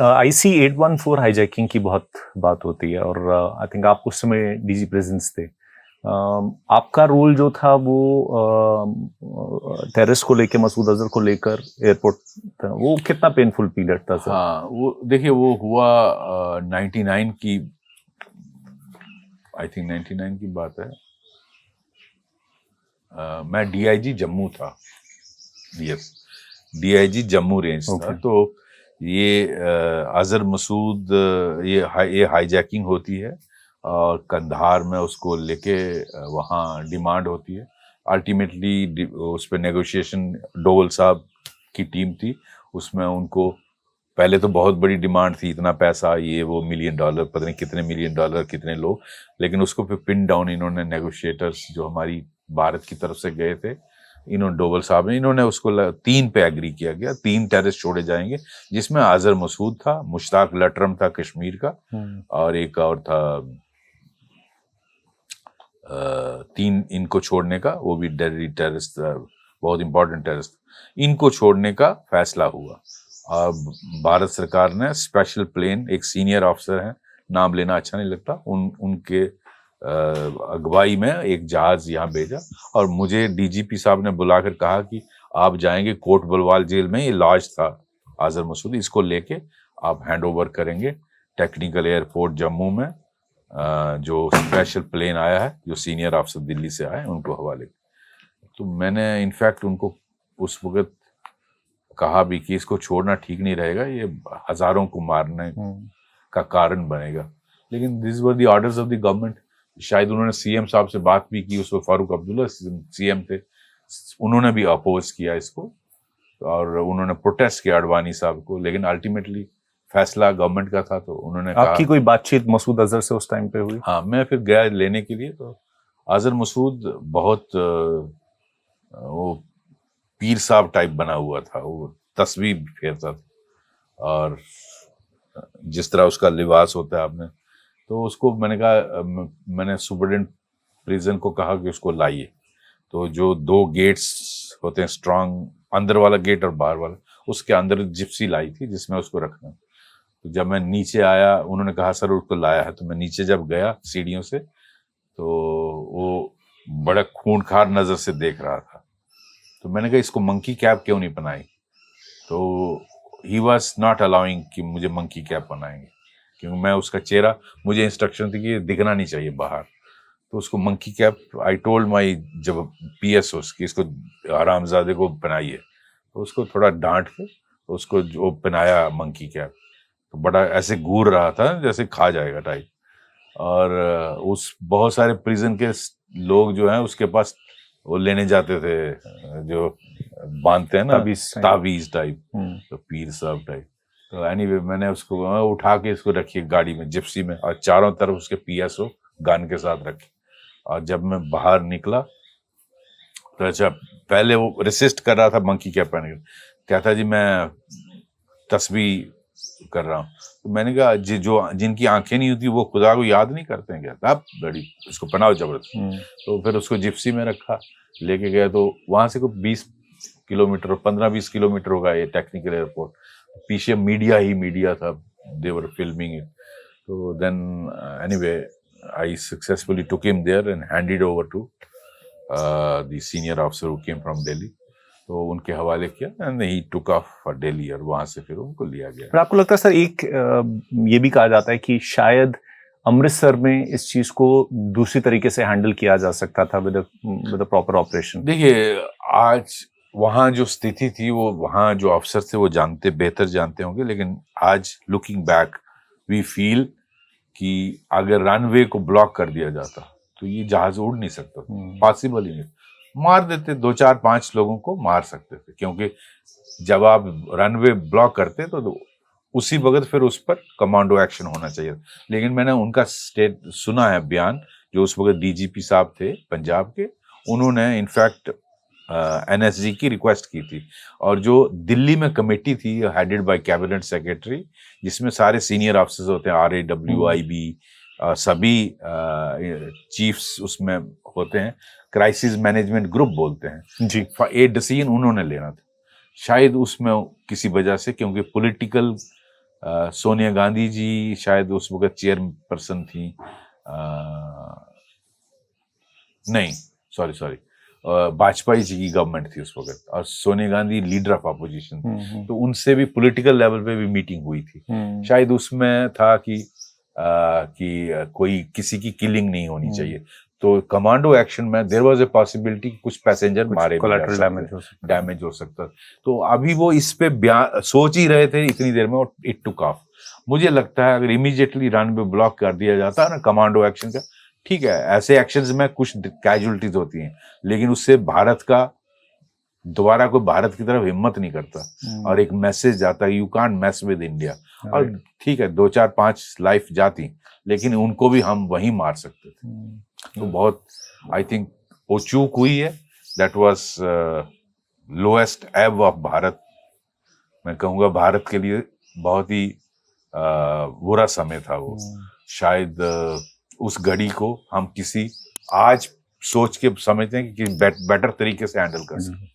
IC 814 hijacking की बहुत बात होती है और आई थिंक आप उस समय डीजी प्रेजेंस थे। आपका रोल जो था वो टेररिस्ट को लेकर, मसूद अजहर को लेकर एयरपोर्ट था, वो कितना पेनफुल पीरियड था सर? हाँ, वो देखिए वो हुआ 99 की, आई थिंक 99 की बात है। मैं DIG जम्मू था। यस, DIG जम्मू रेंज था। तो ये अजहर मसूद, ये हाईजैकिंग होती है और कंधार में उसको लेके वहाँ डिमांड होती है। अल्टीमेटली उस पर नेगोशिएशन डोवल साहब की टीम थी, उसमें उनको पहले तो बहुत बड़ी डिमांड थी, इतना पैसा, ये वो $1 मिलियन, पता नहीं कितने $1 मिलियन, कितने लोग, लेकिन उसको फिर पिन डाउन इन्होंने नेगोशिएटर्स जो हमारी भारत की तरफ से गए थे, इन्होंने डोवल साहब ने, इन्होंने उसको 3 पे एग्री किया गया, 3 टेररिस्ट छोड़े जाएंगे, जिसमें अजहर मसूद था, मुश्ताक लटरम था कश्मीर का, और एक और था 3 इनको छोड़ने का, वो भी टेररिस्ट, बहुत इंपॉर्टेंट टेररिस्ट, इनको छोड़ने का फैसला हुआ। और भारत सरकार ने स्पेशल प्लेन, एक सीनियर ऑफिसर हैं, नाम लेना अच्छा नहीं लगता, उनके अगुवाई में एक जहाज यहाँ भेजा और मुझे DGP साहब ने बुलाकर कहा कि आप जाएंगे कोट बलवाल जेल में, ये लॉज था अजहर मसूद, इसको लेके आप हैंड ओवर करेंगे टेक्निकल एयरपोर्ट जम्मू में, जो स्पेशल प्लेन आया है, जो सीनियर ऑफिसर दिल्ली से आए, उनको हवाले। तो मैंने इनफैक्ट उनको उस वक्त कहा भी कि इसको छोड़ना ठीक नहीं रहेगा, ये हजारों को मारने का कारण बनेगा, लेकिन this were the orders of the government. शायद उन्होंने CM साहब से बात भी की, उस वक्त फारूक अब्दुल्ला CM थे, उन्होंने भी अपोज किया इसको और उन्होंने प्रोटेस्ट किया अडवाणी साहब को, लेकिन अल्टीमेटली फैसला गवर्नमेंट का था, तो उन्होंने कहा। आपकी कोई बातचीत मसूद अजहर से उस टाइम पे हुई? हाँ, मैं फिर गया लेने के लिए, तो अजहर मसूद बहुत वो पीर साहब टाइप बना हुआ था, वो तस्वीर फेरता था, और जिस तरह उसका लिबास होता है आपने, तो उसको मैंने कहा, मैंने सुपरिटेंडेंट प्रिजन को कहा कि उसको लाइए। तो जो 2 गेट्स होते हैं स्ट्रांग, अंदर वाला गेट और बाहर वाला, उसके अंदर जिप्सी लाई थी जिसमें उसको रखना। तो जब मैं नीचे आया, उन्होंने कहा सर उसको लाया है, तो मैं नीचे जब गया सीढ़ियों से, तो वो बड़ा खूंखार नजर से देख रहा था। तो मैंने कहा इसको मंकी कैप क्यों नहीं पहनाई, तो ही वॉज नॉट अलाउइंग कि मुझे मंकी कैप पहनाएंगे, क्योंकि मैं उसका चेहरा, मुझे इंस्ट्रक्शन थी कि दिखना नहीं चाहिए बाहर, तो उसको monkey cap, I told my जब PSO कि इसको हरामजादे को पहनाइए, तो उसको थोड़ा डांट के उसको जो पहनाया मंकी कैप, तो बड़ा ऐसे घूर रहा था जैसे खा जाएगा टाइप। और उस बहुत सारे प्रिजन के लोग जो हैं उसके पास वो लेने जाते थे, जो बांधते हैं ना ताबीज टाइप, तो पीर साहब टाइप। तो एनीवे मैंने उसको उठा के इसको रखी गाड़ी में, जिप्सी में, और चारों तरफ उसके PSO गन के साथ रखे। और जब मैं बाहर निकला तो अच्छा, पहले वो रेसिस्ट कर रहा था मंकी कैप पहने के, कहता जी मैं तस्बीह कर रहा हूँ। तो मैंने कहा जो जिनकी आंखें नहीं होती वो खुदा को याद नहीं करते हैं क्या, आप बड़ी इसको पहनाओ जबरदस्त। तो फिर उसको जिप्सी में रखा, लेके गया, तो वहां से कोई 20 किलोमीटर, 15-20 किलोमीटर होगा ये टेक्निकल एयरपोर्ट, पीछे मीडिया था, दे वर फिल्मिंग इट। तो then anyway I successfully took him there and handed over to the senior officer who came from Delhi, तो उनके हवाले किया and he took off for Delhi, और वहां से फिर उनको लिया गया। पर आपको लगता है सर, एक ये भी कहा जाता है कि शायद अमृतसर में इस चीज को दूसरी तरीके से हैंडल किया जा सकता था विद प्रॉपर ऑपरेशन? देखिए, आज वहाँ जो स्थिति थी, वो वहाँ जो अफसर थे वो बेहतर जानते होंगे, लेकिन आज लुकिंग बैक वी फील कि अगर रनवे को ब्लॉक कर दिया जाता तो ये जहाज उड़ नहीं सकता, पॉसिबल ही नहीं। मार देते, 2-4-5 लोगों को मार सकते थे, क्योंकि जब आप रनवे ब्लॉक करते तो उसी वक्त फिर उस पर कमांडो एक्शन होना चाहिए। लेकिन मैंने उनका सुना है बयान, जो उस वक्त DGP साहब थे पंजाब के, उन्होंने इनफैक्ट NSG की रिक्वेस्ट की थी, और जो दिल्ली में कमेटी थी हेडेड बाय कैबिनेट सेक्रेटरी, जिसमें सारे सीनियर ऑफिसर्स होते हैं, RAWIB, सभी चीफ्स उसमें होते हैं, क्राइसिस मैनेजमेंट ग्रुप बोलते हैं जी, एक डिसीजन उन्होंने लेना था। शायद उसमें किसी वजह से, क्योंकि पॉलिटिकल सोनिया गांधी जी शायद उस वक्त चेयरपर्सन थी, नहीं सॉरी वाजपेयी जी की गवर्नमेंट थी उस वक्त, और Sonia Gandhi leader of opposition थी। तो उनसे भी पॉलिटिकल लेवल पे भी मीटिंग हुई थी। शायद उसमें था कि कोई किसी की किलिंग नहीं होनी चाहिए, तो कमांडो एक्शन में देयर वाज ए पॉसिबिलिटी कुछ पैसेंजर मारे भी जा सकते, डैमेज हो सकता। तो अभी वो इस पे सोच ही रहे थे इतनी देर में, और इट टुक ऑफ। मुझे लगता है अगर इमीडिएटली रनवे ब्लॉक कर दिया जाता है ना कमांडो एक्शन का, ठीक है, ऐसे एक्शंस में कुछ कैजुअलिटीज होती हैं, लेकिन उससे भारत का दोबारा कोई भारत की तरफ हिम्मत नहीं करता, और एक मैसेज जाता है you can't mess with India. और ठीक है 2-4-5 लाइफ जाती, लेकिन उनको भी हम वहीं मार सकते थे। तो बहुत आई थिंक वो चूक हुई है। दैट वाज लोएस्ट एब ऑफ भारत। मैं कहूँगा भारत के लिए बहुत ही बुरा समय था वो। शायद उस घड़ी को हम किसी आज सोच के समझते हैं कि बेटर तरीके से हैंडल कर सकते।